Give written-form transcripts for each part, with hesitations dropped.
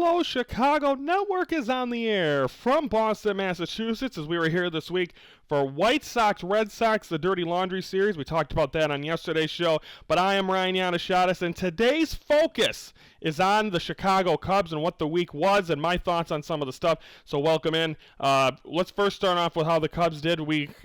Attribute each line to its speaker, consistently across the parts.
Speaker 1: Hello, Chicago Network is on the air from Boston, Massachusetts, as we were here this week for White Sox, Red Sox, the Dirty Laundry Series. We talked about that on yesterday's show, but I am Ryan Yannishatis, and today's focus is on the Chicago Cubs and what the week was and my thoughts on some of the stuff. So welcome in. Let's first start off with how the Cubs did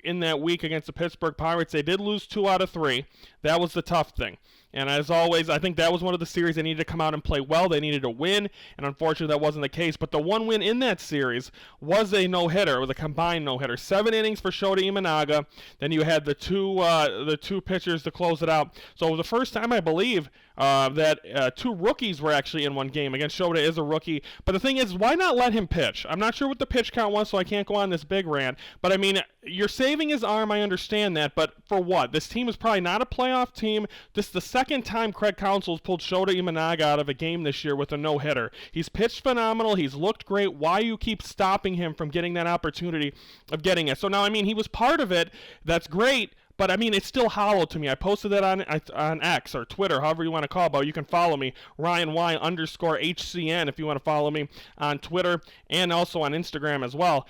Speaker 1: in that week against the Pittsburgh Pirates. They did lose 2 out of 3. That was the tough thing. And as always, I think that was one of the series they needed to come out and play well. They needed to win, and unfortunately that wasn't the case. But the one win in that series was a no-hitter. It was a combined no-hitter. 7 innings for Shota Imanaga. Then you had the two pitchers to close it out. So the first time, I believe, that 2 rookies were actually in one game. Again, Shota is a rookie. But the thing is, why not let him pitch? I'm not sure what the pitch count was, so I can't go on this big rant. But, I mean, you're saving his arm, I understand that. But for what? This team is probably not a playoff team. This is the second time Craig Counsell's pulled Shota Imanaga out of a game this year with a no-hitter. He's pitched phenomenal. He's looked great. Why you keep stopping him from getting that opportunity of getting it? So now, I mean, he was part of it. That's great. But, I mean, it's still hollow to me. I posted that on X or Twitter, however you want to call it. But you can follow me, RyanY_HCN, if you want to follow me on Twitter and also on Instagram as well.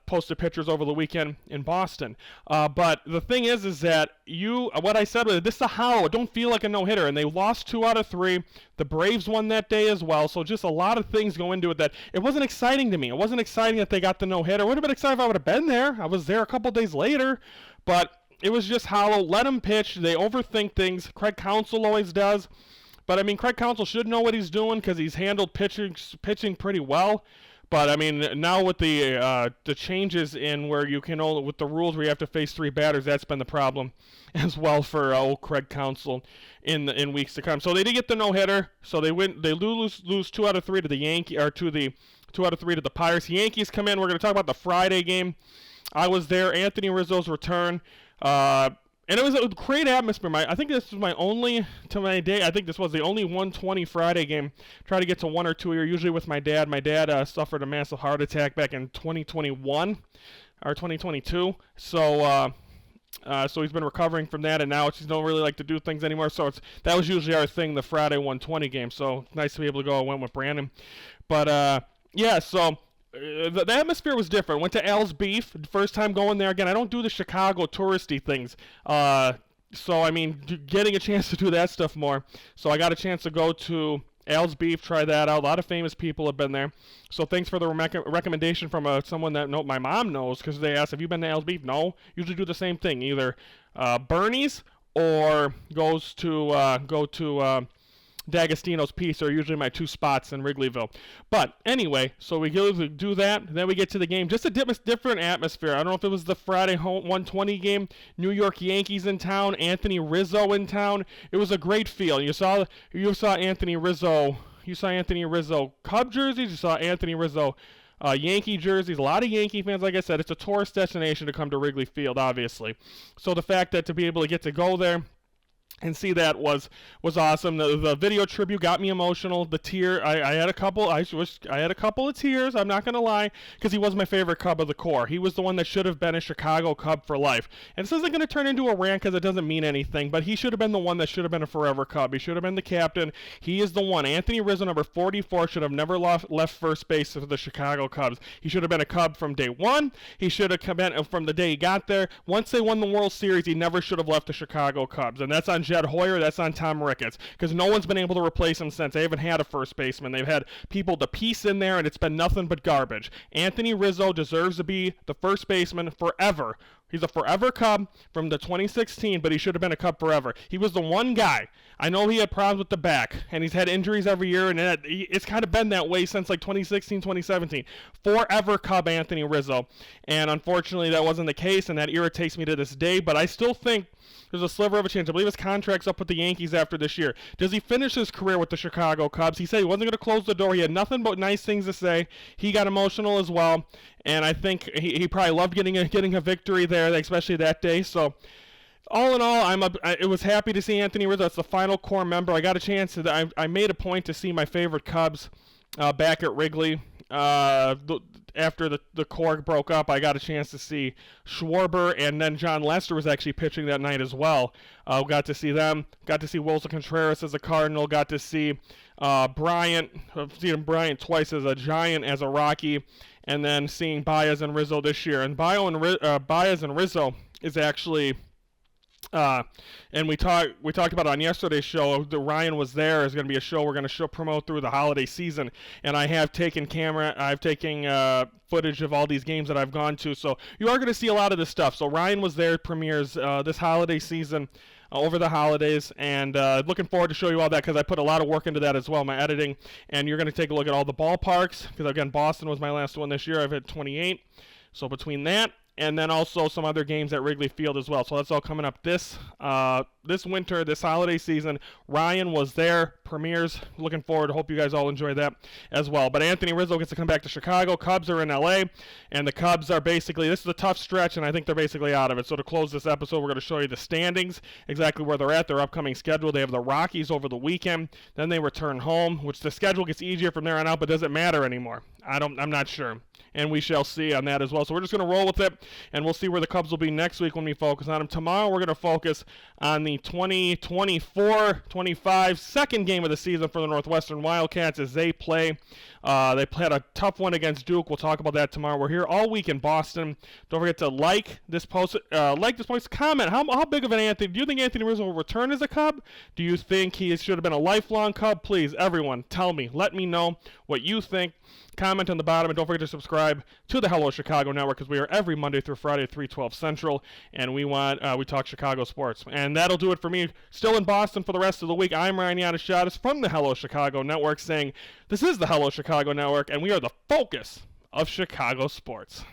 Speaker 1: Posted pictures over the weekend in Boston. But the thing is that what I said was, this is a hollow. It don't feel like a no-hitter. And they lost 2 out of 3. The Braves won that day as well. So just a lot of things go into it that it wasn't exciting to me. It wasn't exciting that they got the no-hitter. I would have been excited if I would have been there. I was there a couple days later. But it was just hollow. Let him pitch. They overthink things. Craig Counsell always does. But, I mean, Craig Counsell should know what he's doing because he's handled pitching pretty well. But, I mean, now with the changes in where you can only, with the rules where you have to face 3 batters, that's been the problem as well for old Craig Counsell in weeks to come. So they did get the no-hitter. So they lose 2 out of 3 to the Yankees, or to the 2 out of 3 to the Pirates. The Yankees come in. We're going to talk about the Friday game. I was there. Anthony Rizzo's return. And it was a great atmosphere. I think this was I think this was the only 120 Friday game. Try to get to 1 or 2 a year, usually with my dad. My dad suffered a massive heart attack back in 2021 or 2022. So he's been recovering from that, and now he don't really like to do things anymore. So that was usually our thing, the Friday 120 game. So nice to be able to go. I went with Brandon. But yeah, so the atmosphere was different. Went to Al's Beef, first time going there. Again, I don't do the Chicago touristy things. So, I mean, getting a chance to do that stuff more. So I got a chance to go to Al's Beef, try that out. A lot of famous people have been there. So thanks for the recommendation from someone that my mom knows, because they asked, have you been to Al's Beef? No. Usually do the same thing. Either Bernie's or go to D'Agostino's Pizza are usually my 2 spots in Wrigleyville. But anyway, so we do that. Then we get to the game. Just a different atmosphere. I don't know if it was the Friday 120 game. New York Yankees in town. Anthony Rizzo in town. It was a great feel. You saw Anthony Rizzo. You saw Anthony Rizzo Cub jerseys. You saw Anthony Rizzo Yankee jerseys. A lot of Yankee fans. Like I said, it's a tourist destination to come to Wrigley Field, obviously. So the fact that to be able to get to go there and see that was awesome. The video tribute got me emotional. The tear, I had a couple. I had a couple of tears. I'm not gonna lie, because he was my favorite Cub of the core. He was the one that should have been a Chicago Cub for life. And this isn't gonna turn into a rant because it doesn't mean anything. But he should have been the one that should have been a forever Cub. He should have been the captain. He is the one. Anthony Rizzo, number 44, should have never left first base for the Chicago Cubs. He should have been a Cub from day one. He should have come in from the day he got there. Once they won the World Series, he never should have left the Chicago Cubs. And that's on Jed Hoyer, that's on Tom Ricketts, because no one's been able to replace him since. They haven't had a first baseman. They've had people to piece in there, and it's been nothing but garbage. Anthony Rizzo deserves to be the first baseman forever. He's a forever Cub from the 2016, but he should have been a Cub forever. He was the one guy. I know he had problems with the back, and he's had injuries every year, and it's kind of been that way since like 2016, 2017. Forever Cub Anthony Rizzo. And unfortunately, that wasn't the case, and that irritates me to this day, but I still think there's a sliver of a chance. I believe his contract's up with the Yankees after this year. Does he finish his career with the Chicago Cubs? He said he wasn't going to close the door. He had nothing but nice things to say. He got emotional as well, and I think he probably loved getting a victory there, especially that day. So all in all, I was happy to see Anthony Rizzo. That's the final core member. I got a chance I made a point to see my favorite Cubs back at Wrigley. After the core broke up, I got a chance to see Schwarber, and then John Lester was actually pitching that night as well. Got to see them. Got to see Wilson Contreras as a Cardinal. Got to see Bryant. I've seen Bryant twice as a Giant, as a Rocky, and then seeing Baez and Rizzo this year. And Baez and Rizzo is actually. And we talked about it on yesterday's show. Ryan was there. It's going to be a show we're going to promote through the holiday season, and I have taken footage of all these games that I've gone to. So you are going to see a lot of this stuff. So Ryan was there, premieres this holiday season. Over the holidays, and looking forward to show you all that because I put a lot of work into that as well, my editing. And you're going to take a look at all the ballparks because, again, Boston was my last one this year. I've hit 28. So between that and then also some other games at Wrigley Field as well. So that's all coming up this winter, this holiday season. Ryan was there, premieres. Looking forward. Hope you guys all enjoy that as well. But Anthony Rizzo gets to come back to Chicago. Cubs are in LA, and the Cubs are basically, this is a tough stretch, and I think they're basically out of it. So to close this episode, we're going to show you the standings, exactly where they're at, their upcoming schedule. They have the Rockies over the weekend. Then they return home, which the schedule gets easier from there on out, but doesn't matter anymore. I'm not sure. And we shall see on that as well. So we're just going to roll with it, and we'll see where the Cubs will be next week when we focus on them. Tomorrow we're going to focus on the 2024-25 second game of the season for the Northwestern Wildcats as they play. They had a tough one against Duke. We'll talk about that tomorrow. We're here all week in Boston. Don't forget to like this post, comment. How big of an Anthony? Do you think Anthony Rizzo will return as a Cub? Do you think he should have been a lifelong Cub? Please, everyone, tell me. Let me know what you think. Comment on the bottom, and don't forget to subscribe to the Hello Chicago Network because we are every Monday through Friday at 3:12 Central, and we talk Chicago sports. And that'll do it for me. Still in Boston for the rest of the week. I'm Ryan Yanishatis from the Hello Chicago Network saying this is the Hello Chicago Network, and we are the focus of Chicago sports.